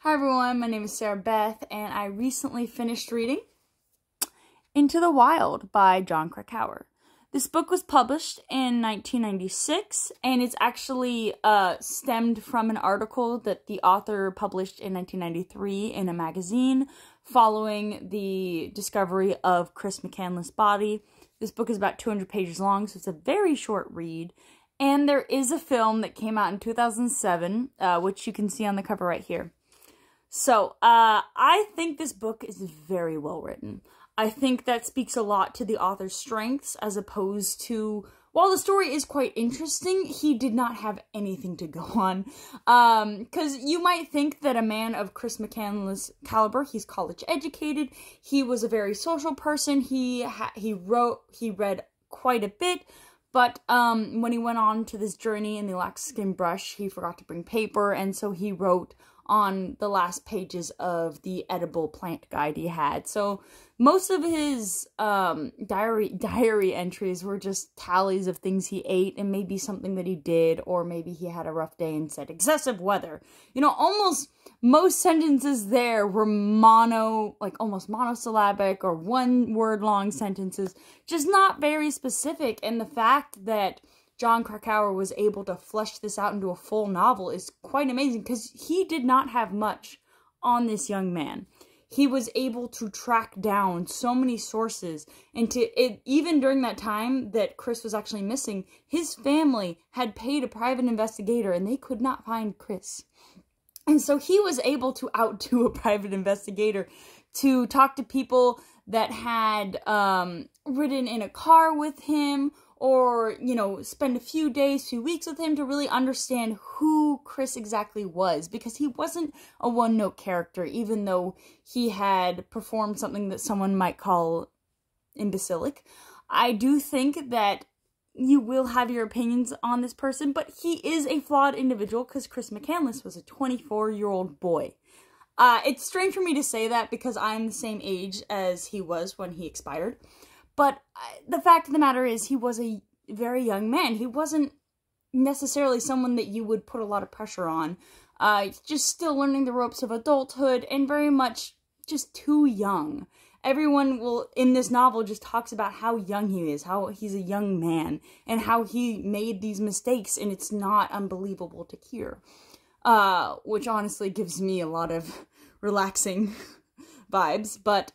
Hi everyone, my name is Sarah Beth, and I recently finished reading Into the Wild by Jon Krakauer. This book was published in 1996, and it's actually stemmed from an article that the author published in 1993 in a magazine following the discovery of Chris McCandless' body. This book is about 200 pages long, so it's a very short read. And there is a film that came out in 2007, which you can see on the cover right here. So, I think this book is very well written. I think that speaks a lot to the author's strengths, as opposed to, while the story is quite interesting, he did not have anything to go on. Because you might think that a man of Chris McCandless' caliber, he's college educated, he was a very social person, he read quite a bit, but when he went on to this journey in the Alaskan brush, he forgot to bring paper, and so he wrote on the last pages of the edible plant guide he had. So most of his diary entries were just tallies of things he ate and maybe something that he did, or maybe he had a rough day and said excessive weather. You know, almost most sentences there were almost monosyllabic or one word long sentences, just not very specific. And the fact that Jon Krakauer was able to flesh this out into a full novel is quite amazing, because he did not have much on this young man. He was able to track down so many sources, and even during that time that Chris was actually missing, his family had paid a private investigator and they could not find Chris. And so he was able to outdo a private investigator to talk to people that had ridden in a car with him, or, you know, spend a few days, few weeks with him to really understand who Chris exactly was, because he wasn't a one-note character, even though he had performed something that someone might call imbecilic. I do think that you will have your opinions on this person, but he is a flawed individual, because Chris McCandless was a 24-year-old boy. It's strange for me to say that because I'm the same age as he was when he expired. But the fact of the matter is, he was a very young man. He wasn't necessarily someone that you would put a lot of pressure on. Just still learning the ropes of adulthood, and very much just too young. Everyone in this novel just talks about how young he is, how he's a young man, and how he made these mistakes, and it's not unbelievable to hear. Which honestly gives me a lot of relaxing vibes. But,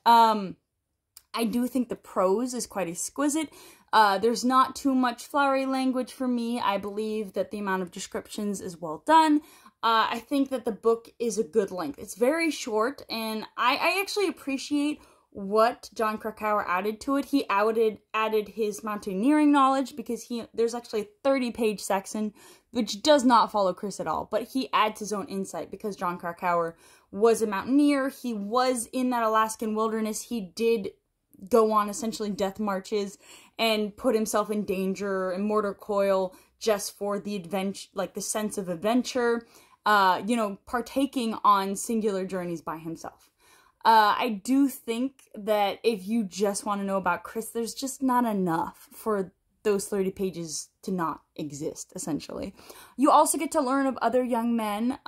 I do think the prose is quite exquisite. There's not too much flowery language for me. I believe that the amount of descriptions is well done. I think that the book is a good length. It's very short, and I actually appreciate what Jon Krakauer added to it. He added his mountaineering knowledge, because there's actually a 30-page section which does not follow Chris at all, but he adds his own insight because Jon Krakauer was a mountaineer. He was in that Alaskan wilderness. He did go on essentially death marches and put himself in danger and mortar coil just for the adventure, like the sense of adventure, you know, partaking on singular journeys by himself. I do think that if you just want to know about Chris, there's just not enough for those 30 pages to not exist, essentially. You also get to learn of other young men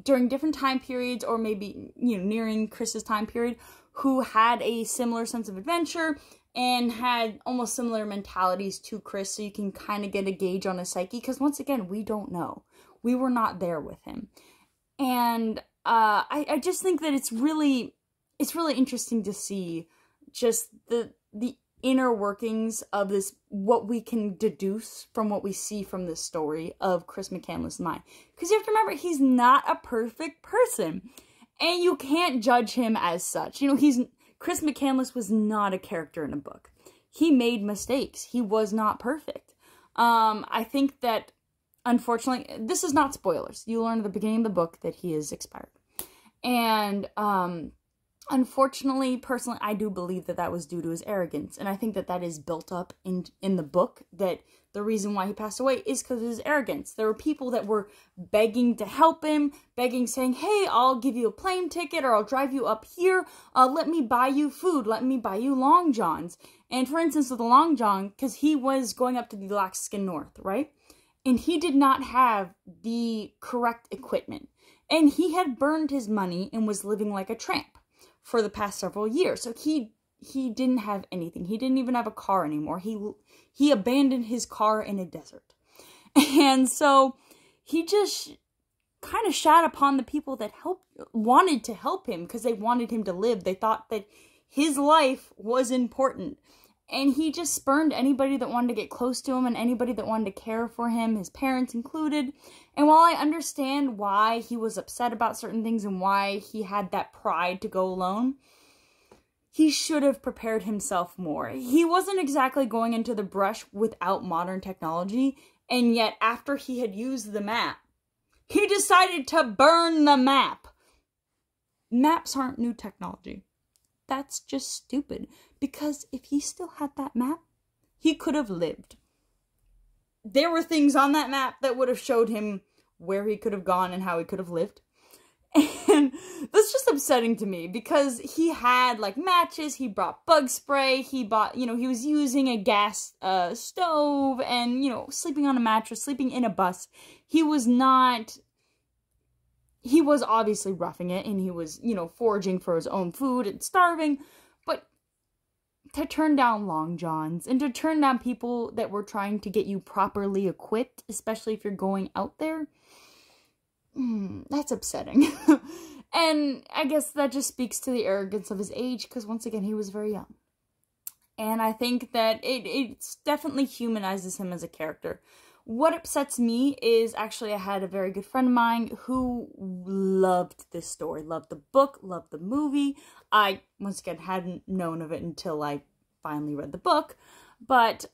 during different time periods, or maybe, you know, nearing Chris's time period, who had a similar sense of adventure and had almost similar mentalities to Chris, so you can kind of get a gauge on his psyche, because once again, we don't know. We were not there with him. And I just think that it's really interesting to see just the inner workings of this, what we can deduce from what we see from this story of Chris McCandless' mind. Because you have to remember, he's not a perfect person. And you can't judge him as such. You know, Chris McCandless was not a character in a book. He made mistakes. He was not perfect. I think that, unfortunately, this is not spoilers. You learn at the beginning of the book that he is expired. And, unfortunately, personally, I do believe that that was due to his arrogance. And I think that that is built up in the book, that the reason why he passed away is because of his arrogance. There were people that were begging to help him, saying, hey, I'll give you a plane ticket, or I'll drive you up here, let me buy you food, let me buy you Long Johns. And for instance, with the Long John, because he was going up to the Alaskan North, right? And he did not have the correct equipment. And he had burned his money and was living like a tramp for the past several years. So he didn't have anything. He didn't even have a car anymore. He abandoned his car in a desert. And so he just kind of shat upon the people that wanted to help him because they wanted him to live. They thought that his life was important. And he just spurned anybody that wanted to get close to him and anybody that wanted to care for him, his parents included. And while I understand why he was upset about certain things and why he had that pride to go alone, he should have prepared himself more. He wasn't exactly going into the brush without modern technology, and yet after he had used the map, he decided to burn the map. Maps aren't new technology. That's just stupid, because if he still had that map, he could have lived. There were things on that map that would have showed him where he could have gone and how he could have lived. And that's just upsetting to me, because he had, like, matches, he brought bug spray, he bought, he was using a gas stove and, sleeping on a mattress, sleeping in a bus. He was obviously roughing it, and he was, foraging for his own food and starving, but to turn down long johns and to turn down people that were trying to get you properly equipped, especially if you're going out there, that's upsetting. And I guess that just speaks to the arrogance of his age, because once again, he was very young. And I think that it definitely humanizes him as a character. What upsets me is, actually, I had a very good friend of mine who loved this story, loved the book, loved the movie. I, once again, hadn't known of it until I finally read the book. But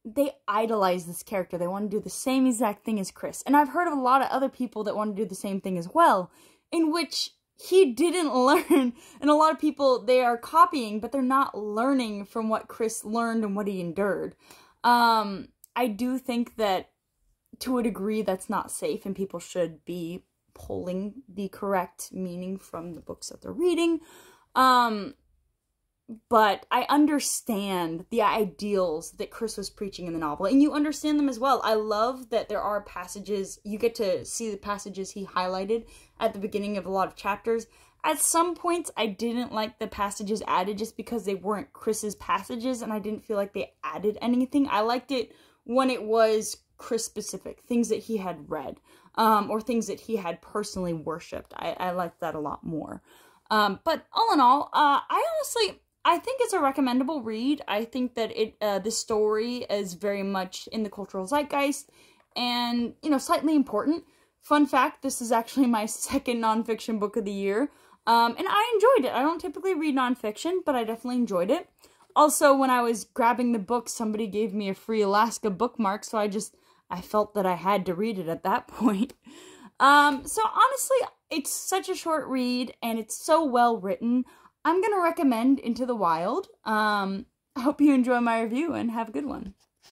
they idolize this character. They want to do the same exact thing as Chris. And I've heard of a lot of other people that want to do the same thing as well, in which he didn't learn. And a lot of people, they are copying, but they're not learning from what Chris learned and what he endured. I do think that, to a degree, that's not safe, and people should be pulling the correct meaning from the books that they're reading. But I understand the ideals that Chris was preaching in the novel, and you understand them as well. I love that there are passages, you get to see the passages he highlighted at the beginning of a lot of chapters. At some points, I didn't like the passages added just because they weren't Chris's passages, and I didn't feel like they added anything. I liked it when it was Chris-specific, things that he had read, or things that he had personally worshipped. I liked that a lot more. But all in all, I think it's a recommendable read. I think that the story is very much in the cultural zeitgeist and, slightly important. Fun fact, this is actually my second nonfiction book of the year. And I enjoyed it. I don't typically read nonfiction, but I definitely enjoyed it. Also, when I was grabbing the book, somebody gave me a free Alaska bookmark, so I felt that I had to read it at that point. So honestly, it's such a short read, and it's so well written. I'm going to recommend Into the Wild. I hope you enjoy my review, and have a good one.